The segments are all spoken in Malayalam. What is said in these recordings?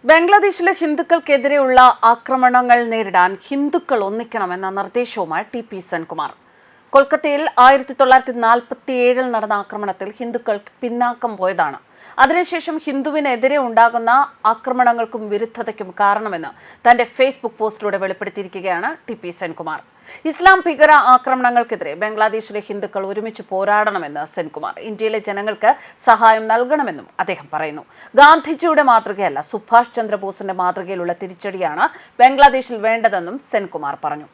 ബംഗ്ലാദേശിലെ ഹിന്ദുക്കൾക്കെതിരെയുള്ള ആക്രമണങ്ങൾ നേരിടാൻ ഹിന്ദുക്കൾ ഒന്നിക്കണമെന്ന നിർദ്ദേശവുമായി ടി.പി. സെൻകുമാർ. കൊൽക്കത്തയിൽ 1947 നടന്ന ആക്രമണത്തിൽ ഹിന്ദുക്കൾ പിന്നാക്കം പോയതാണ്. അതിനുശേഷം ഹിന്ദുവിനെതിരെ ഉണ്ടാകുന്ന ആക്രമണങ്ങൾക്കും വിരുദ്ധതയ്ക്കും കാരണമെന്ന് തന്റെ ഫേസ്ബുക്ക് പോസ്റ്റിലൂടെ വെളിപ്പെടുത്തിയിരിക്കുകയാണ് ടി.പി. സെൻകുമാർ. ഇസ്ലാം ഭീകര ആക്രമണങ്ങൾക്കെതിരെ ബംഗ്ലാദേശിലെ ഹിന്ദുക്കൾ ഒരുമിച്ച് പോരാടണമെന്ന് സെൻകുമാർ. ഇന്ത്യയിലെ ജനങ്ങൾക്ക് സഹായം നൽകണമെന്നും അദ്ദേഹം പറയുന്നു. ഗാന്ധിജിയുടെ മാതൃകയല്ല, സുഭാഷ് ചന്ദ്രബോസിന്റെ മാതൃകയിലുള്ള തിരിച്ചടിയാണ് ബംഗ്ലാദേശിൽ വേണ്ടതെന്നും സെൻകുമാർ പറഞ്ഞു.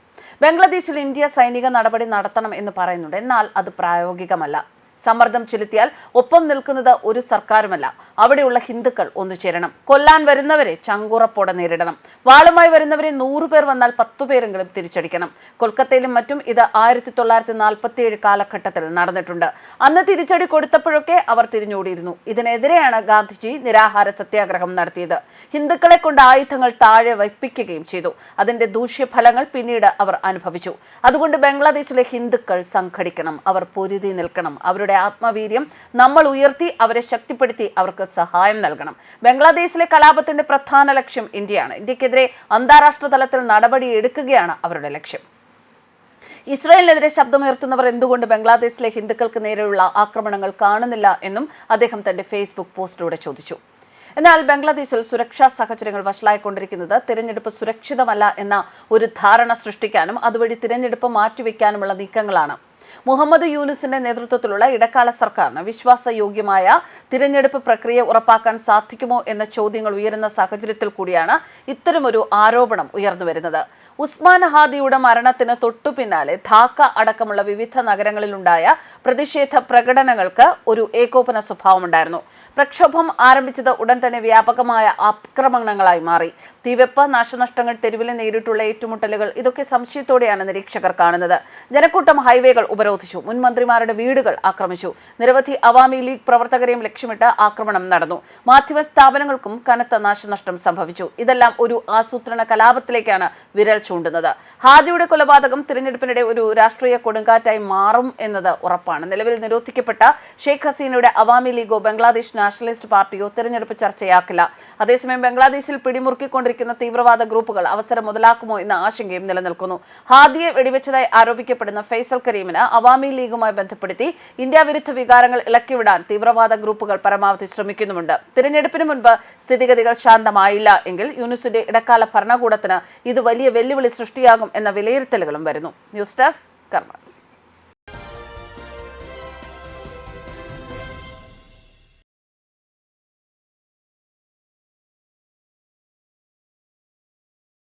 ബംഗ്ലാദേശിൽ ഇന്ത്യ സൈനിക നടപടി നടത്തണം എന്ന് പറയുന്നുണ്ട്, എന്നാൽ അത് പ്രായോഗികമല്ല. സമ്മർദ്ദം ചെലുത്തിയാൽ ഒപ്പം നിൽക്കുന്നത് ഒരു സർക്കാരുമല്ല, അവിടെയുള്ള ഹിന്ദുക്കൾ ഒന്നുചേരണം. കൊല്ലാൻ വരുന്നവരെ ചങ്കുറപ്പോടെ നേരിടണം. വാളുമായി വരുന്നവരെ 100 പേർ വന്നാൽ 10 പേരെങ്കിലും തിരിച്ചടിക്കണം. കൊൽക്കത്തയിലും മറ്റും ഇത് 1947 കാലഘട്ടത്തിൽ നടന്നിട്ടുണ്ട്. അന്ന് തിരിച്ചടി കൊടുത്തപ്പോഴൊക്കെ അവർ തിരിഞ്ഞോടിയിരുന്നു. ഇതിനെതിരെയാണ് ഗാന്ധിജി നിരാഹാര സത്യാഗ്രഹം നടത്തിയത്. ഹിന്ദുക്കളെ കൊണ്ട് ആയുധങ്ങൾ താഴെ വയ്പ്പിക്കുകയും ചെയ്തു. അതിന്റെ ദൂഷ്യഫലങ്ങൾ പിന്നീട് അവർ അനുഭവിച്ചു. അതുകൊണ്ട് ബംഗ്ലാദേശിലെ ഹിന്ദുക്കൾ സംഘടിക്കണം, അവർ പൊരുതി നിൽക്കണം. അവരുടെ ആത്മവീര്യം നമ്മൾ ഉയർത്തി അവരെ ശക്തിപ്പെടുത്തി അവർക്ക് സഹായം നൽകണം. ബംഗ്ലാദേശിലെ കലാപത്തിന്റെ പ്രധാന ലക്ഷ്യം ഇന്ത്യയാണ്. ഇന്ത്യക്കെതിരെ അന്താരാഷ്ട്ര തലത്തിൽ നടപടി എടുക്കുകയാണ് അവരുടെ ലക്ഷ്യം. ഇസ്രായേലിനെതിരെ ശബ്ദമുയർത്തുന്നവർ എന്തുകൊണ്ട് ബംഗ്ലാദേശിലെ ഹിന്ദുക്കൾക്ക് നേരെയുള്ള ആക്രമണങ്ങൾ കാണുന്നില്ല എന്നും അദ്ദേഹം തന്റെ ഫേസ്ബുക്ക് പോസ്റ്റിലൂടെ ചോദിച്ചു. എന്നാൽ ബംഗ്ലാദേശിൽ സുരക്ഷാ സാഹചര്യങ്ങൾ വഷളായിക്കൊണ്ടിരിക്കുന്നത് തിരഞ്ഞെടുപ്പ് സുരക്ഷിതമല്ല എന്ന ഒരു ധാരണ സൃഷ്ടിക്കാനും അതുവഴി തിരഞ്ഞെടുപ്പ് മാറ്റിവെക്കാനുമുള്ള നീക്കങ്ങളാണ്. മുഹമ്മദ് യൂനുസിന്റെ നേതൃത്വത്തിലുള്ള ഇടക്കാല സർക്കാരിന് വിശ്വാസയോഗ്യമായ തിരഞ്ഞെടുപ്പ് പ്രക്രിയ ഉറപ്പാക്കാൻ സാധിക്കുമോ എന്ന ചോദ്യങ്ങൾ ഉയരുന്ന സാഹചര്യത്തിൽ കൂടിയാണ് ഇത്തരമൊരു ആരോപണം ഉയർന്നുവരുന്നത്. ഉസ്മാൻ ഹാദിയുടെ മരണത്തിന് തൊട്ടു പിന്നാലെ ധാക്ക അടക്കമുള്ള വിവിധ നഗരങ്ങളിലുണ്ടായ പ്രതിഷേധ പ്രകടനങ്ങൾക്ക് ഒരു ഏകോപന സ്വഭാവമുണ്ടായിരുന്നു. പ്രക്ഷോഭം ആരംഭിച്ചത് ഉടൻ തന്നെ വ്യാപകമായ ആക്രമണങ്ങളായി മാറി. തീവെപ്പ്, നാശനഷ്ടങ്ങൾ, തെരുവിൽ നേരിട്ടുള്ള ഏറ്റുമുട്ടലുകൾ, ഇതൊക്കെ സംശയത്തോടെയാണ് നിരീക്ഷകർ കാണുന്നത്. ജനക്കൂട്ടം ഹൈവേകൾ ഉപരോധിച്ചു, മുൻ മന്ത്രിമാരുടെ വീടുകൾ ആക്രമിച്ചു, നിരവധി അവാമി ലീഗ് പ്രവർത്തകരെയും ലക്ഷ്യമിട്ട് ആക്രമണം നടന്നു. മാധ്യമ സ്ഥാപനങ്ങൾക്കും കനത്ത നാശനഷ്ടം സംഭവിച്ചു. ഇതെല്ലാം ഒരു ആസൂത്രണ കലാപത്തിലേക്കാണ് വിരൽ ചൂണ്ടുന്നത്. ഹാദിയുടെ കൊലപാതകം തിരഞ്ഞെടുപ്പിനിടെ ഒരു രാഷ്ട്രീയ കൊടുങ്കാറ്റായി മാറും എന്നത് ഉറപ്പാണ്. നിലവിൽ നിരോധിക്കപ്പെട്ട ഷെയ്ഖ് ഹസീനയുടെ അവാമി ലീഗോ ബംഗ്ലാദേശ് നാഷണലിസ്റ്റ് പാർട്ടിയോ തിരഞ്ഞെടുപ്പ് ചർച്ചയാക്കില്ല. അതേസമയം ബംഗ്ലാദേശിൽ പിടിമുറുക്കിക്കൊണ്ടിരിക്കുന്ന തീവ്രവാദ ഗ്രൂപ്പുകൾ അവസരം മുതലാക്കുമോ എന്ന ആശങ്കയും നിലനിൽക്കുന്നു. ഹാദിയെ വെടിവെച്ചതായി ആരോപിക്കപ്പെടുന്ന ഫൈസൽ കരീമിന് അവാമി ലീഗുമായി ബന്ധപ്പെടുത്തി ഇന്ത്യ വിരുദ്ധ വികാരങ്ങൾ ഇളക്കിവിടാൻ തീവ്രവാദ ഗ്രൂപ്പുകൾ പരമാവധി ശ്രമിക്കുന്നുമുണ്ട്. തിരഞ്ഞെടുപ്പിന് മുൻപ് സ്ഥിതിഗതികൾ ശാന്തമായില്ല എങ്കിൽ യൂനുസിന്റെ ഇടക്കാല ഭരണകൂടത്തിന് ഇത് വലിയ വെല്ലുവിളി സൃഷ്ടിയാകും എന്ന വിലയിരുത്തലുകളും വരുന്നു. News desk കർമ്മസ്.